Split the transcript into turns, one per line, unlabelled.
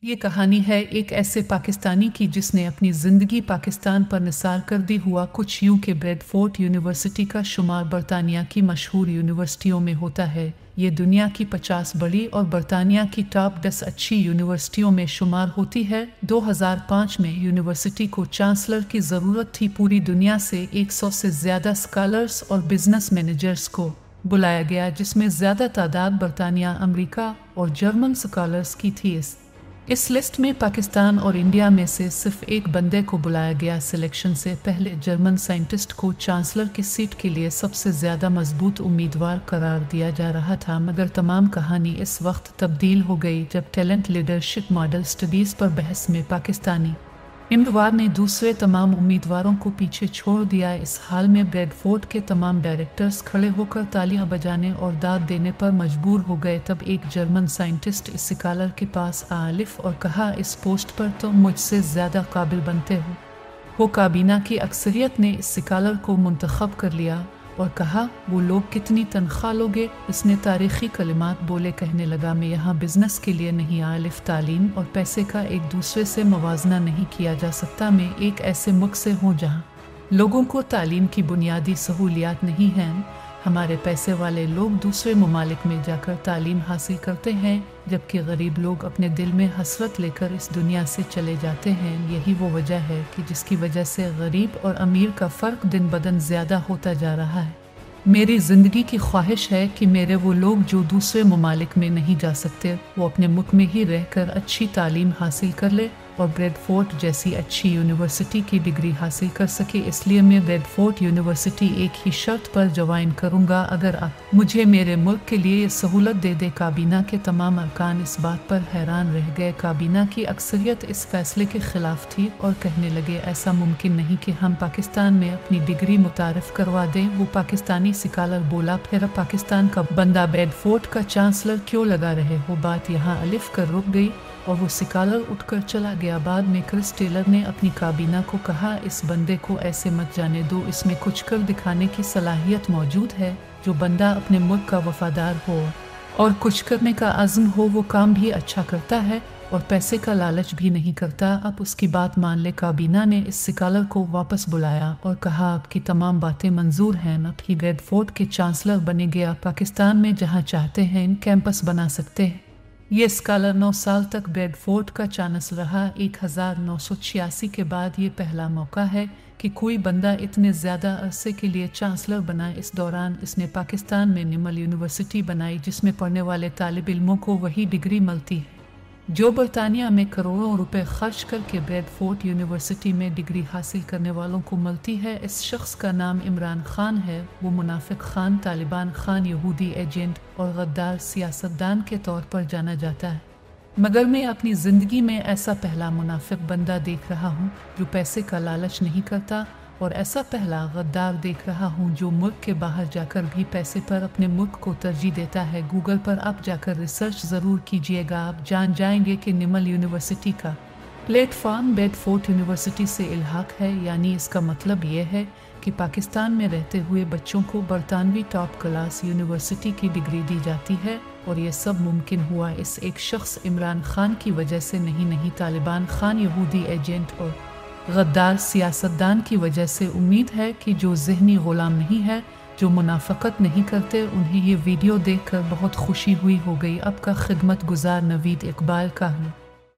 ये कहानी है एक ऐसे पाकिस्तानी की जिसने अपनी ज़िंदगी पाकिस्तान पर निसार कर दी। हुआ कुछ यूं कि ब्रैडफोर्ड यूनिवर्सिटी का शुमार बरतानिया की मशहूर यूनिवर्सिटियों में होता है। ये दुनिया की 50 बड़ी और बरतानिया की टॉप 10 अच्छी यूनिवर्सिटियों में शुमार होती है। 2005 में यूनिवर्सिटी को चांसलर की ज़रूरत थी। पूरी दुनिया से 100 से ज़्यादा स्कॉलर्स और बिजनेस मैनेजर्स को बुलाया गया, जिसमें ज़्यादा तादाद बरतानिया, अमेरिका और जर्मन स्कॉलर्स की थी। इस लिस्ट में पाकिस्तान और इंडिया में से सिर्फ एक बंदे को बुलाया गया। सिलेक्शन से पहले जर्मन साइंटिस्ट को चांसलर की सीट के लिए सबसे ज़्यादा मजबूत उम्मीदवार करार दिया जा रहा था, मगर तमाम कहानी इस वक्त तब्दील हो गई जब टैलेंट लीडरशिप मॉडल स्टडीज़ पर बहस में पाकिस्तानी उम्मीदवार ने दूसरे तमाम उम्मीदवारों को पीछे छोड़ दिया। इस हाल में ब्रैडफोर्ड के तमाम डायरेक्टर्स खड़े होकर तालियां बजाने और दाद देने पर मजबूर हो गए। तब एक जर्मन साइंटिस्ट इस स्कॉलर के पास आलिफ और कहा, इस पोस्ट पर तुम मुझसे ज़्यादा काबिल बनते हो। काबीना की अक्सरियत ने इस स्कॉलर को मुंतखब कर लिया और कहा, वो लोग कितनी तनख्वाह लोगे? इसने तारीखी कलिमात बोले, कहने लगा, मैं यहाँ बिजनेस के लिए नहीं, आलिफ तालीम और पैसे का एक दूसरे से मवाजना नहीं किया जा सकता। मैं एक ऐसे मुल्क से हूँ जहाँ लोगों को तालीम की बुनियादी सहूलियात नहीं हैं। हमारे पैसे वाले लोग दूसरे ममालिक में जाकर तालीम हासिल करते हैं, जबकि गरीब लोग अपने दिल में हसरत लेकर इस दुनिया से चले जाते हैं। यही वो वजह है कि जिसकी वजह से गरीब और अमीर का फ़र्क दिन ब दिन ज़्यादा होता जा रहा है। मेरी ज़िंदगी की ख्वाहिश है कि मेरे वो लोग जो दूसरे ममालिक में नहीं जा सकते, वो अपने मुल्क में ही रहकर अच्छी तालीम हासिल कर ले और ब्रैडफोर्ड जैसी अच्छी यूनिवर्सिटी की डिग्री हासिल कर सके। इसलिए मैं ब्रैडफोर्ड यूनिवर्सिटी एक ही शर्त पर ज्वाइन करूंगा, अगर आप मुझे मेरे मुल्क के लिए ये सहूलत दे दे। काबीना के तमाम अरकान इस बात पर हैरान रह गए। काबीना की अक्सरियत इस फैसले के खिलाफ थी और कहने लगे, ऐसा मुमकिन नहीं कि हम पाकिस्तान में अपनी डिग्री मुतारफ करवा दें। वो पाकिस्तानी स्कॉलर बोला, फिर पाकिस्तान का बंदा ब्रैडफोर्ड का चांसलर क्यों लगा रहे हो? बात यहाँ अलिफ कर रुक गई और वो स्कॉलर उठकर चला गया। बाद में क्रिस टेलर ने अपनी काबीना को कहा, इस बंदे को ऐसे मत जाने दो, इसमें कुछ कर दिखाने की सलाहियत मौजूद है। जो बंदा अपने मुल्क का वफादार हो और कुछ करने का अज़्म हो, वो काम भी अच्छा करता है और पैसे का लालच भी नहीं करता। अब उसकी बात मान ले। काबीना ने इस स्कॉलर को वापस बुलाया और कहा, आपकी तमाम बातें मंजूर हैं, अब ही ब्रैडफोर्ड के चांसलर बने गया। पाकिस्तान में जहाँ चाहते हैं इन कैंपस बना सकते हैं। ये स्कॉलर 9 साल तक ब्रैडफोर्ड का चांसलर रहा। 1986 के बाद ये पहला मौका है कि कोई बंदा इतने ज़्यादा अरसे के लिए चांसलर बना। इस दौरान इसने पाकिस्तान में निमल यूनिवर्सिटी बनाई, जिसमें पढ़ने वाले तालिब इल्मों को वही डिग्री मिलती है जो बरतानिया में करोड़ों रुपए खर्च करके ब्रैडफोर्ड यूनिवर्सिटी में डिग्री हासिल करने वालों को मिलती है। इस शख्स का नाम इमरान खान है। वो मुनाफिक खान, तालिबान खान, यहूदी एजेंट और गद्दार सियासतदान के तौर पर जाना जाता है। मगर मैं अपनी ज़िंदगी में ऐसा पहला मुनाफिक बंदा देख रहा हूँ जो पैसे का लालच नहीं करता, और ऐसा पहला गद्दार देख रहा हूँ जो मुल्क के बाहर जाकर भी पैसे पर अपने मुल्क को तरजीह देता है। गूगल पर आप जाकर रिसर्च ज़रूर कीजिएगा, आप जान जाएंगे कि निमल यूनिवर्सिटी का प्लेटफॉर्म ब्रैडफोर्ड यूनिवर्सिटी से इल्हाक है। यानी इसका मतलब ये है कि पाकिस्तान में रहते हुए बच्चों को बरतानवी टॉप क्लास यूनिवर्सिटी की डिग्री दी जाती है, और ये सब मुमकिन हुआ इस एक शख्स इमरान खान की वजह से नहीं, तालिबान खान, यहूदी एजेंट और गद्दार सियासतदान की वजह से। उम्मीद है कि जो ज़हनी ग़ुलाम नहीं है, जो मुनाफ़क़त नहीं करते, उन्हें ये वीडियो देखकर बहुत खुशी हुई होगी। अब का खिदमत गुजार नवीद इकबाल का हूँ।